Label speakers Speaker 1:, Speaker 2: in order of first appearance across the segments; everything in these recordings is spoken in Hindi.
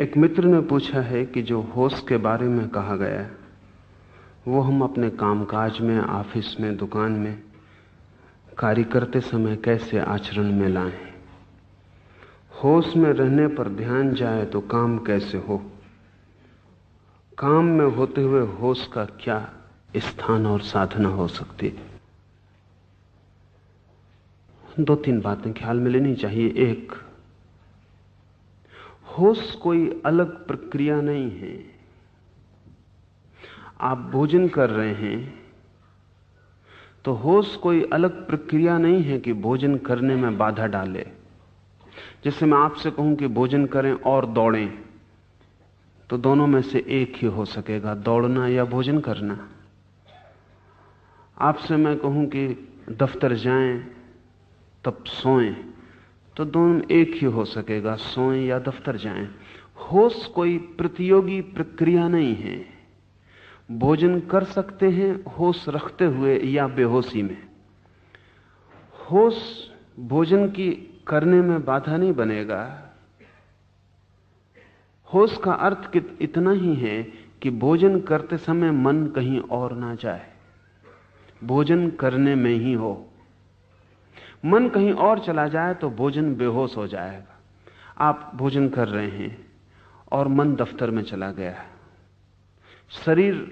Speaker 1: एक मित्र ने पूछा है कि जो होश के बारे में कहा गया है वो हम अपने कामकाज में, ऑफिस में, दुकान में कार्य करते समय कैसे आचरण में लाएं। होश में रहने पर ध्यान जाए तो काम कैसे हो। काम में होते हुए होश का क्या स्थान और साधना हो सकती है। दो तीन बातें ख्याल में लेनी चाहिए। एक, होश कोई अलग प्रक्रिया नहीं है। आप भोजन कर रहे हैं तो होश कोई अलग प्रक्रिया नहीं है कि भोजन करने में बाधा डाले। जैसे मैं आपसे कहूं कि भोजन करें और दौड़ें, तो दोनों में से एक ही हो सकेगा, दौड़ना या भोजन करना। आपसे मैं कहूं कि दफ्तर जाएं तब सोएं, तो दोनों एक ही हो सकेगा, सोएं या दफ्तर जाएं। होश कोई प्रतियोगी प्रक्रिया नहीं है। भोजन कर सकते हैं होश रखते हुए या बेहोशी में। होश भोजन की करने में बाधा नहीं बनेगा। होश का अर्थ इतना ही है कि भोजन करते समय मन कहीं और ना जाए, भोजन करने में ही हो। मन कहीं और चला जाए तो भोजन बेहोश हो जाएगा। आप भोजन कर रहे हैं और मन दफ्तर में चला गया है। शरीर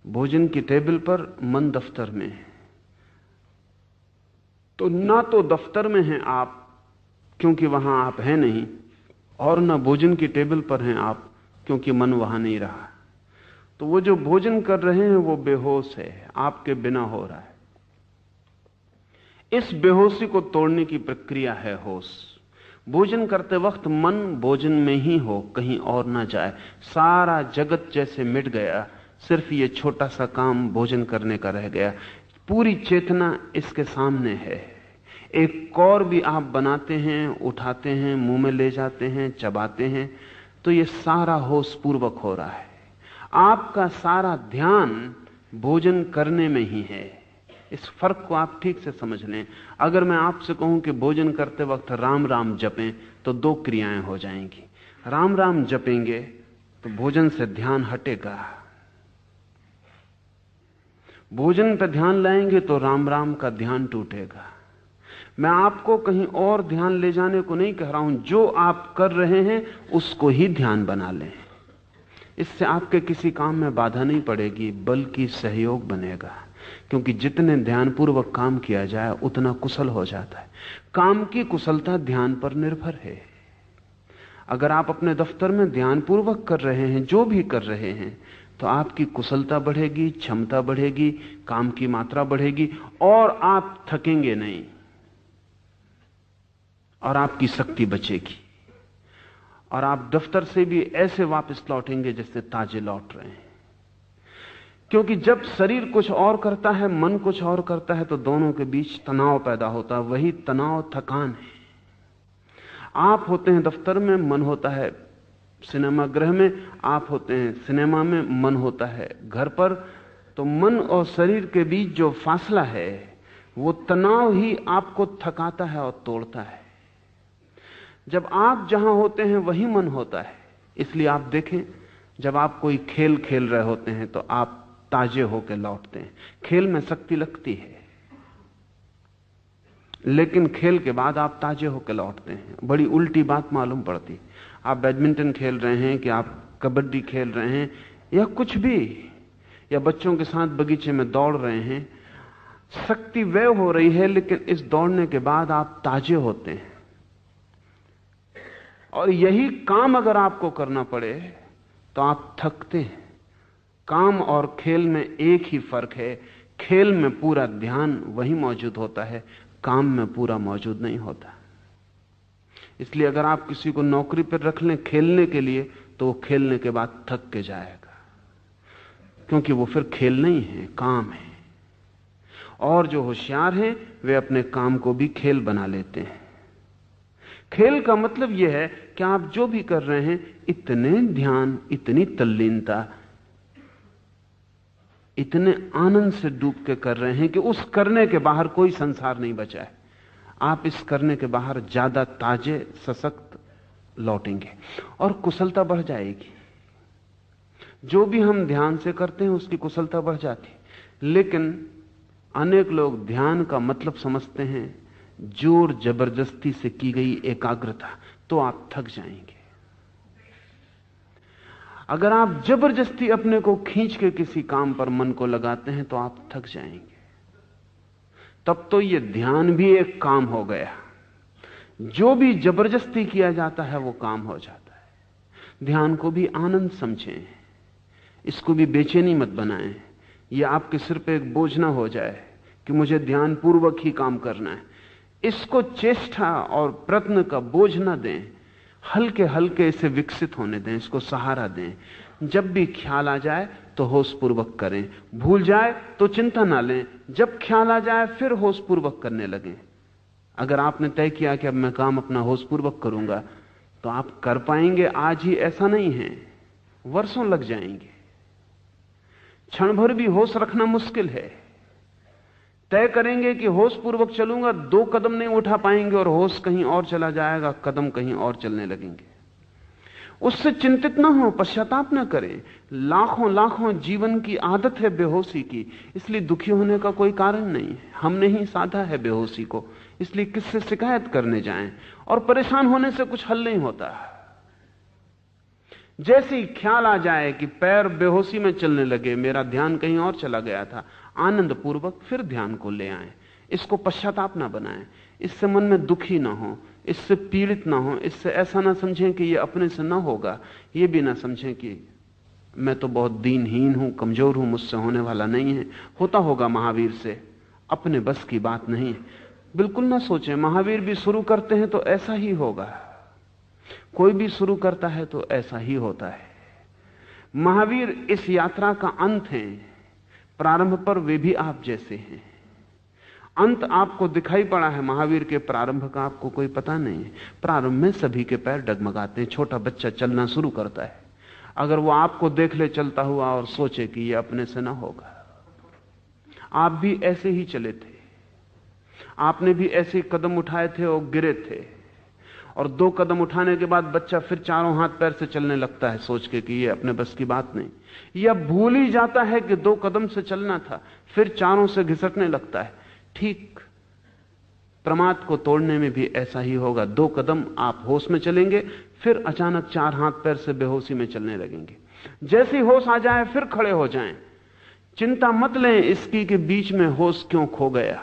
Speaker 1: भोजन की टेबल पर, मन दफ्तर में है। तो ना तो दफ्तर में हैं आप क्योंकि वहां आप हैं नहीं, और ना भोजन की टेबल पर हैं आप क्योंकि मन वहां नहीं रहा। तो वो जो भोजन कर रहे हैं वो बेहोश है, आपके बिना हो रहा है। इस बेहोशी को तोड़ने की प्रक्रिया है होश। भोजन करते वक्त मन भोजन में ही हो, कहीं और ना जाए। सारा जगत जैसे मिट गया, सिर्फ ये छोटा सा काम भोजन करने का रह गया। पूरी चेतना इसके सामने है। एक कौर भी आप बनाते हैं, उठाते हैं, मुंह में ले जाते हैं, चबाते हैं, तो ये सारा होश पूर्वक हो रहा है। आपका सारा ध्यान भोजन करने में ही है। इस फर्क को आप ठीक से समझ लें। अगर मैं आपसे कहूं कि भोजन करते वक्त राम राम जपें, तो दो क्रियाएं हो जाएंगी। राम राम जपेंगे तो भोजन से ध्यान हटेगा, भोजन पर ध्यान लाएंगे तो राम राम का ध्यान टूटेगा। मैं आपको कहीं और ध्यान ले जाने को नहीं कह रहा हूं, जो आप कर रहे हैं उसको ही ध्यान बना लें। इससे आपके किसी काम में बाधा नहीं पड़ेगी, बल्कि सहयोग बनेगा। क्योंकि जितने ध्यानपूर्वक काम किया जाए उतना कुशल हो जाता है। काम की कुशलता ध्यान पर निर्भर है। अगर आप अपने दफ्तर में ध्यानपूर्वक कर रहे हैं, जो भी कर रहे हैं, तो आपकी कुशलता बढ़ेगी, क्षमता बढ़ेगी, काम की मात्रा बढ़ेगी, और आप थकेंगे नहीं, और आपकी शक्ति बचेगी, और आप दफ्तर से भी ऐसे वापस लौटेंगे जैसे ताजे लौट रहे हैं। क्योंकि जब शरीर कुछ और करता है, मन कुछ और करता है, तो दोनों के बीच तनाव पैदा होता है। वही तनाव थकान है। आप होते हैं दफ्तर में, मन होता है सिनेमा गृह में, आप होते हैं सिनेमा में, मन होता है घर पर। तो मन और शरीर के बीच जो फासला है, वो तनाव ही आपको थकाता है और तोड़ता है। जब आप जहां होते हैं वही मन होता है। इसलिए आप देखें, जब आप कोई खेल खेल रहे होते हैं तो आप ताजे होकर लौटते हैं। खेल में शक्ति लगती है, लेकिन खेल के बाद आप ताजे होकर लौटते हैं। बड़ी उल्टी बात मालूम पड़ती। आप बैडमिंटन खेल रहे हैं कि आप कबड्डी खेल रहे हैं या कुछ भी, या बच्चों के साथ बगीचे में दौड़ रहे हैं, शक्ति व्यय हो रही है, लेकिन इस दौड़ने के बाद आप ताजे होते हैं। और यही काम अगर आपको करना पड़े तो आप थकते हैं। काम और खेल में एक ही फर्क है, खेल में पूरा ध्यान वही मौजूद होता है, काम में पूरा मौजूद नहीं होता। इसलिए अगर आप किसी को नौकरी पर रख लें खेलने के लिए, तो वो खेलने के बाद थक के जाएगा, क्योंकि वो फिर खेल नहीं है, काम है। और जो होशियार हैं वे अपने काम को भी खेल बना लेते हैं। खेल का मतलब यह है कि आप जो भी कर रहे हैं, इतने ध्यान, इतनी तल्लीनता, इतने आनंद से डूब के कर रहे हैं कि उस करने के बाहर कोई संसार नहीं बचा है। आप इस करने के बाहर ज्यादा ताजे, सशक्त लौटेंगे और कुशलता बढ़ जाएगी। जो भी हम ध्यान से करते हैं उसकी कुशलता बढ़ जाती है। लेकिन अनेक लोग ध्यान का मतलब समझते हैं जोर जबरदस्ती से की गई एकाग्रता, तो आप थक जाएंगे। अगर आप जबरदस्ती अपने को खींच के किसी काम पर मन को लगाते हैं तो आप थक जाएंगे। तब तो यह ध्यान भी एक काम हो गया। जो भी जबरदस्ती किया जाता है वो काम हो जाता है। ध्यान को भी आनंद समझें, इसको भी बेचैनी मत बनाएं। यह आपके सिर पे एक बोझ ना हो जाए कि मुझे ध्यान पूर्वक ही काम करना है। इसको चेष्टा और प्रयत्न का बोझ ना दें, हल्के हल्के इसे विकसित होने दें, इसको सहारा दें। जब भी ख्याल आ जाए तो होश पूर्वक करें, भूल जाए तो चिंता ना लें। जब ख्याल आ जाए फिर होश पूर्वक करने लगें। अगर आपने तय किया कि अब मैं काम अपना होश पूर्वक करूंगा तो आप कर पाएंगे आज ही, ऐसा नहीं है, वर्षों लग जाएंगे। क्षण भर भी होश रखना मुश्किल है। तय करेंगे कि होश पूर्वक चलूंगा, 2 कदम नहीं उठा पाएंगे और होश कहीं और चला जाएगा, कदम कहीं और चलने लगेंगे। उससे चिंतित ना हो, पश्चाताप ना करें। लाखों लाखों जीवन की आदत है बेहोशी की, इसलिए दुखी होने का कोई कारण नहीं है। हमने ही साधा है बेहोशी को, इसलिए किससे शिकायत करने जाएं। और परेशान होने से कुछ हल नहीं होता। जैसे ही ख्याल आ जाए कि पैर बेहोशी में चलने लगे, मेरा ध्यान कहीं और चला गया था, आनंद पूर्वक फिर ध्यान को ले आएं। इसको पश्चाताप ना बनाएं, इससे मन में दुखी ना हो, इससे पीड़ित ना हो, इससे ऐसा ना समझें कि ये अपने से ना होगा, ये भी ना समझें कि मैं तो बहुत दीनहीन हूं, कमजोर हूं, मुझसे होने वाला नहीं है। होता होगा महावीर से, अपने बस की बात नहीं है। बिल्कुल ना सोचें, महावीर भी शुरू करते हैं तो ऐसा ही होगा, कोई भी शुरू करता है तो ऐसा ही होता है। महावीर इस यात्रा का अंत है, प्रारंभ पर वे भी आप जैसे हैं। अंत आपको दिखाई पड़ा है, महावीर के प्रारंभ का आपको कोई पता नहीं है। प्रारंभ में सभी के पैर डगमगाते हैं। छोटा बच्चा चलना शुरू करता है, अगर वो आपको देख ले चलता हुआ और सोचे कि ये अपने से ना होगा। आप भी ऐसे ही चले थे, आपने भी ऐसे कदम उठाए थे और गिरे थे, और 2 कदम उठाने के बाद बच्चा फिर चारों हाथ पैर से चलने लगता है, सोच के कि ये अपने बस की बात नहीं। यह भूल ही जाता है कि 2 कदम से चलना था, फिर चारों से घिसटने लगता है। ठीक प्रमाद को तोड़ने में भी ऐसा ही होगा। 2 कदम आप होश में चलेंगे, फिर अचानक 4 हाथ पैर से बेहोशी में चलने लगेंगे। जैसे ही होश आ जाए फिर खड़े हो जाएं। चिंता मत लें इसकी कि बीच में होश क्यों खो गया।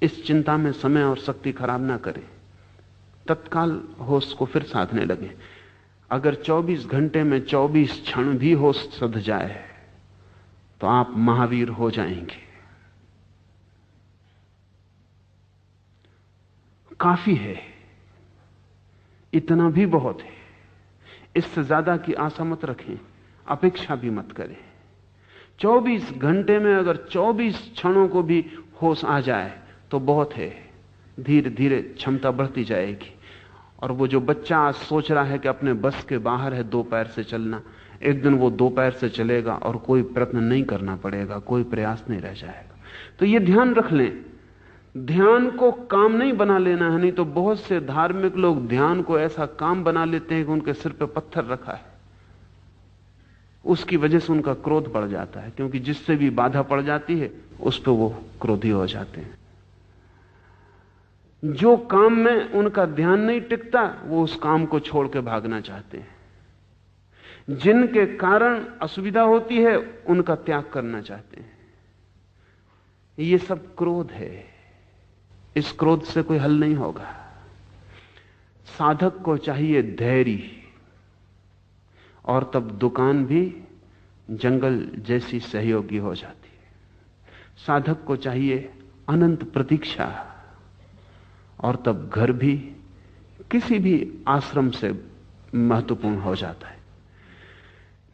Speaker 1: इस चिंता में समय और शक्ति खराब ना करें, तत्काल होश को फिर साधने लगे। अगर 24 घंटे में 24 क्षण भी होश सध जाए तो आप महावीर हो जाएंगे। काफी है, इतना भी बहुत है। इससे ज्यादा की आशा मत रखें, अपेक्षा भी मत करें। 24 घंटे में अगर 24 क्षणों को भी होश आ जाए तो बहुत है। धीरे धीरे क्षमता बढ़ती जाएगी। और वो जो बच्चा आज सोच रहा है कि अपने बस के बाहर है 2 पैर से चलना, एक दिन वो 2 पैर से चलेगा और कोई प्रयत्न नहीं करना पड़ेगा, कोई प्रयास नहीं रह जाएगा। तो ये ध्यान रख लें, ध्यान को काम नहीं बना लेना है। नहीं तो बहुत से धार्मिक लोग ध्यान को ऐसा काम बना लेते हैं कि उनके सिर पे पत्थर रखा है। उसकी वजह से उनका क्रोध बढ़ जाता है, क्योंकि जिससे भी बाधा पड़ जाती है उस पर वो क्रोधी हो जाते हैं। जो काम में उनका ध्यान नहीं टिकता वो उस काम को छोड़ के भागना चाहते हैं। जिनके कारण असुविधा होती है उनका त्याग करना चाहते हैं। ये सब क्रोध है। इस क्रोध से कोई हल नहीं होगा। साधक को चाहिए धैर्य, और तब दुकान भी जंगल जैसी सहयोगी हो जाती है। साधक को चाहिए अनंत प्रतीक्षा, और तब घर भी किसी भी आश्रम से महत्वपूर्ण हो जाता है।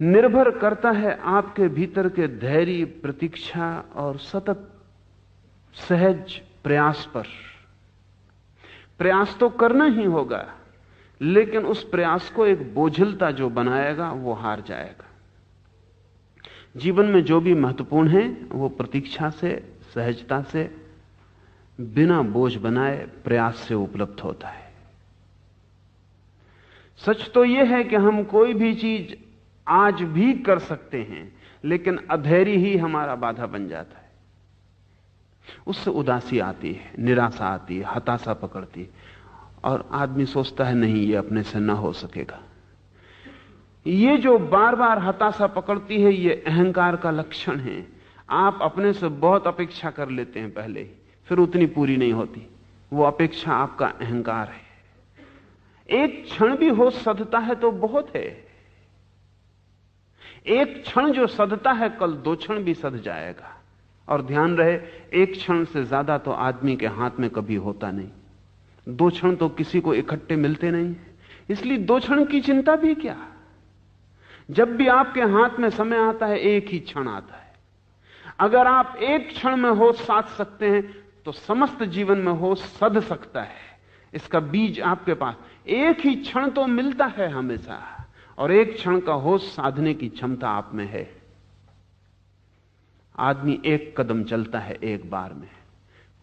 Speaker 1: निर्भर करता है आपके भीतर के धैर्य, प्रतीक्षा और सतत सहज प्रयास पर। प्रयास तो करना ही होगा, लेकिन उस प्रयास को एक बोझिलता जो बनाएगा वो हार जाएगा। जीवन में जो भी महत्वपूर्ण है वो प्रतीक्षा से, सहजता से, बिना बोझ बनाए प्रयास से उपलब्ध होता है। सच तो यह है कि हम कोई भी चीज आज भी कर सकते हैं, लेकिन अधैर्य ही हमारा बाधा बन जाता है। उससे उदासी आती है, निराशा आती है, हताशा पकड़ती है, और आदमी सोचता है नहीं, ये अपने से ना हो सकेगा। ये जो बार बार हताशा पकड़ती है, ये अहंकार का लक्षण है। आप अपने से बहुत अपेक्षा कर लेते हैं पहले ही, फिर उतनी पूरी नहीं होती। वो अपेक्षा आपका अहंकार है। एक क्षण भी हो सधता है तो बहुत है। एक क्षण जो सधता है, कल 2 क्षण भी सध जाएगा। और ध्यान रहे, 1 क्षण से ज्यादा तो आदमी के हाथ में कभी होता नहीं। 2 क्षण तो किसी को इकट्ठे मिलते नहीं, इसलिए 2 क्षण की चिंता भी क्या। जब भी आपके हाथ में समय आता है, एक ही क्षण आता है। अगर आप 1 क्षण में होश साध सकते हैं तो समस्त जीवन में होश सध सकता है। इसका बीज आपके पास, एक ही क्षण तो मिलता है हमेशा, और 1 क्षण का होश साधने की क्षमता आप में है। आदमी 1 कदम चलता है एक बार में,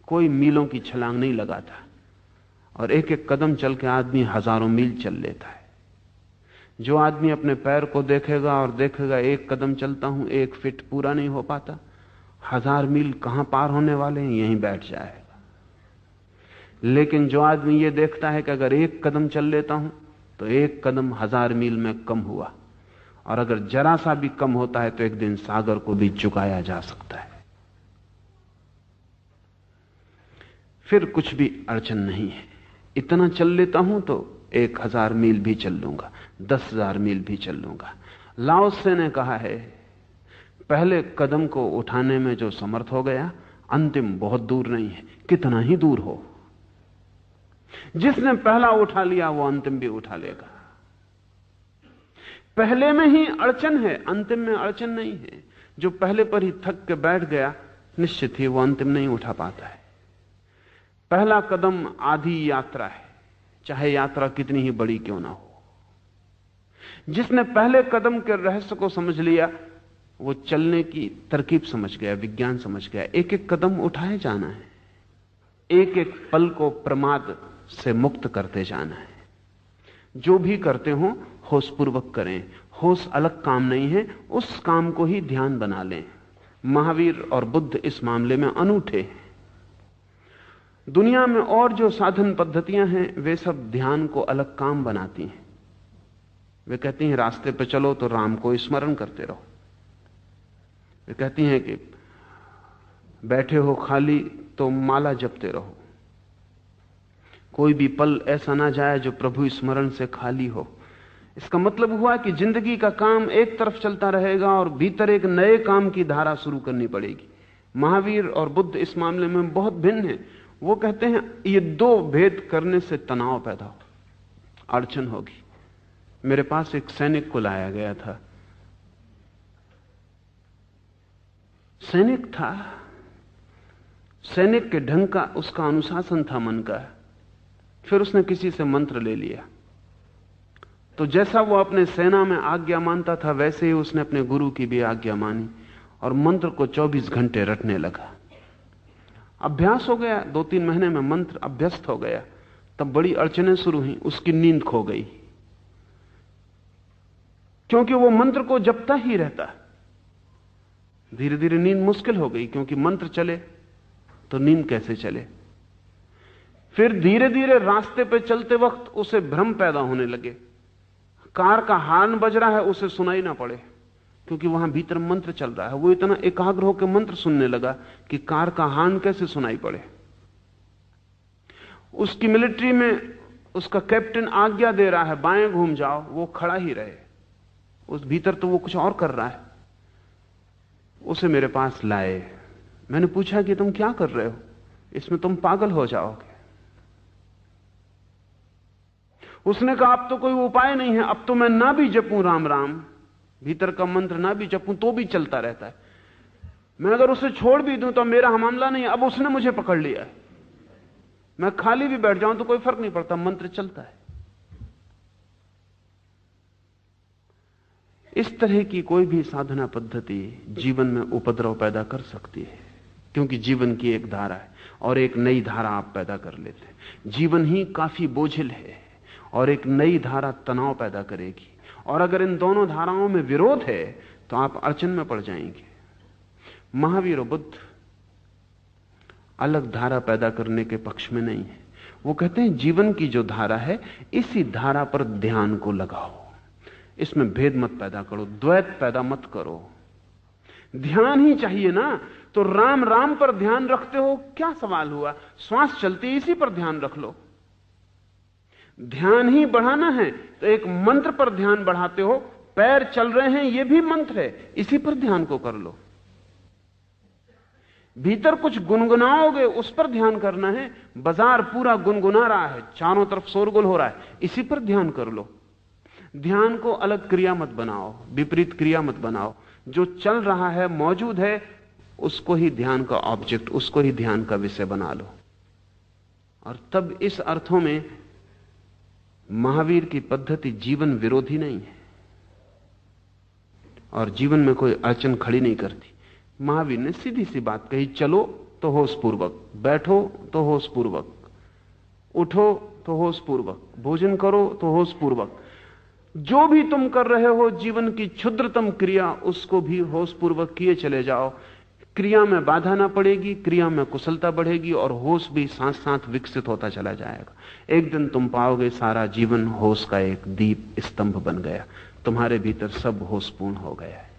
Speaker 1: कोई मीलों की छलांग नहीं लगाता, और 1-1 कदम चल के आदमी हजारों मील चल लेता है। जो आदमी अपने पैर को देखेगा और देखेगा 1 कदम चलता हूं, 1 फीट पूरा नहीं हो पाता, 1000 मील कहां पार होने वाले हैं, यहीं बैठ जाएगा। लेकिन जो आदमी ये देखता है कि अगर 1 कदम चल लेता हूं तो 1 कदम 1000 मील में कम हुआ, और अगर जरा सा भी कम होता है तो एक दिन सागर को भी चुकाया जा सकता है। फिर कुछ भी अड़चन नहीं है। इतना चल लेता हूं तो 1000 मील भी चल लूंगा, 10,000 मील भी चल लूंगा। लाओ त्से ने कहा है, पहले कदम को उठाने में जो समर्थ हो गया, अंतिम बहुत दूर नहीं है, कितना ही दूर हो। जिसने पहला उठा लिया वो अंतिम भी उठा लेगा। पहले में ही अड़चन है, अंतिम में अड़चन नहीं है। जो पहले पर ही थक के बैठ गया, निश्चित ही वो अंतिम नहीं उठा पाता है। पहला कदम आधी यात्रा है, चाहे यात्रा कितनी ही बड़ी क्यों ना हो। जिसने पहले कदम के रहस्य को समझ लिया, वो चलने की तरकीब समझ गया, विज्ञान समझ गया। 1-1 कदम उठाए जाना है, 1-1 पल को प्रमाद से मुक्त करते जाना है। जो भी करते हो होशपूर्वक करें। होश अलग काम नहीं है, उस काम को ही ध्यान बना लें। महावीर और बुद्ध इस मामले में अनूठे हैं। दुनिया में और जो साधन पद्धतियां हैं, वे सब ध्यान को अलग काम बनाती हैं। वे कहती हैं रास्ते पे चलो तो राम को स्मरण करते रहो। वे कहती हैं कि बैठे हो खाली तो माला जपते रहो। कोई भी पल ऐसा ना जाए जो प्रभु स्मरण से खाली हो। इसका मतलब हुआ कि जिंदगी का काम एक तरफ चलता रहेगा और भीतर एक नए काम की धारा शुरू करनी पड़ेगी। महावीर और बुद्ध इस मामले में बहुत भिन्न हैं। वो कहते हैं ये 2 भेद करने से तनाव पैदा हो, अड़चन होगी। मेरे पास एक सैनिक को लाया गया था। सैनिक था, सैनिक के ढंग का उसका अनुशासन था मन का। फिर उसने किसी से मंत्र ले लिया, तो जैसा वो अपने सेना में आज्ञा मानता था, वैसे ही उसने अपने गुरु की भी आज्ञा मानी और मंत्र को 24 घंटे रटने लगा। अभ्यास हो गया, 2-3 महीने में मंत्र अभ्यस्त हो गया। तब बड़ी अड़चनें शुरू हुई। उसकी नींद खो गई, क्योंकि वो मंत्र को जपता ही रहता। धीरे धीरे नींद मुश्किल हो गई, क्योंकि मंत्र चले तो नींद कैसे चले। फिर धीरे धीरे रास्ते पे चलते वक्त उसे भ्रम पैदा होने लगे। कार का हॉर्न बज रहा है, उसे सुनाई ना पड़े, क्योंकि वहां भीतर मंत्र चल रहा है। वो इतना एकाग्र होकर मंत्र सुनने लगा कि कार का हॉर्न कैसे सुनाई पड़े। उसकी मिलिट्री में उसका कैप्टन आज्ञा दे रहा है बाएं घूम जाओ, वो खड़ा ही रहे। उस भीतर तो वो कुछ और कर रहा है। उसे मेरे पास लाए। मैंने पूछा कि तुम क्या कर रहे हो, इसमें तुम पागल हो जाओगे। उसने कहा अब तो कोई उपाय नहीं है, अब तो मैं ना भी जपूं राम राम, भीतर का मंत्र ना भी जपूं तो भी चलता रहता है। मैं अगर उसे छोड़ भी दूं तो मेरा मामला नहीं है। अब उसने मुझे पकड़ लिया है, मैं खाली भी बैठ जाऊं तो कोई फर्क नहीं पड़ता, मंत्र चलता है। इस तरह की कोई भी साधना पद्धति जीवन में उपद्रव पैदा कर सकती है, क्योंकि जीवन की एक धारा है और एक नई धारा आप पैदा कर लेते हैं। जीवन ही काफी बोझिल है और एक नई धारा तनाव पैदा करेगी। और अगर इन दोनों धाराओं में विरोध है तो आप अड़चन में पड़ जाएंगे। महावीर और बुद्ध अलग धारा पैदा करने के पक्ष में नहीं है। वो कहते हैं जीवन की जो धारा है इसी धारा पर ध्यान को लगाओ, इसमें भेद मत पैदा करो, द्वैत पैदा मत करो। ध्यान ही चाहिए ना, तो राम राम पर ध्यान रखते हो, क्या सवाल हुआ? श्वास चलती इसी पर ध्यान रख लो। ध्यान ही बढ़ाना है तो एक मंत्र पर ध्यान बढ़ाते हो, पैर चल रहे हैं यह भी मंत्र है, इसी पर ध्यान को कर लो। भीतर कुछ गुनगुनाओगे उस पर ध्यान करना है, बाजार पूरा गुनगुना रहा है, चारों तरफ शोरगुल हो रहा है, इसी पर ध्यान कर लो। ध्यान को अलग क्रिया मत बनाओ, विपरीत क्रिया मत बनाओ। जो चल रहा है, मौजूद है, उसको ही ध्यान का ऑब्जेक्ट, उसको ही ध्यान का विषय बना लो। और तब इस अर्थों में महावीर की पद्धति जीवन विरोधी नहीं है और जीवन में कोई अड़चन खड़ी नहीं करती। महावीर ने सीधी सी बात कही, चलो तो होशपूर्वक, बैठो तो होशपूर्वक, उठो तो होशपूर्वक, भोजन करो तो होशपूर्वक, जो भी तुम कर रहे हो जीवन की क्षुद्रतम क्रिया उसको भी होशपूर्वक किए चले जाओ। क्रिया में बाधा ना पड़ेगी, क्रिया में कुशलता बढ़ेगी और होश भी साथ साथ विकसित होता चला जाएगा। एक दिन तुम पाओगे सारा जीवन होश का एक दीप स्तंभ बन गया, तुम्हारे भीतर सब होशपूर्ण हो गया है।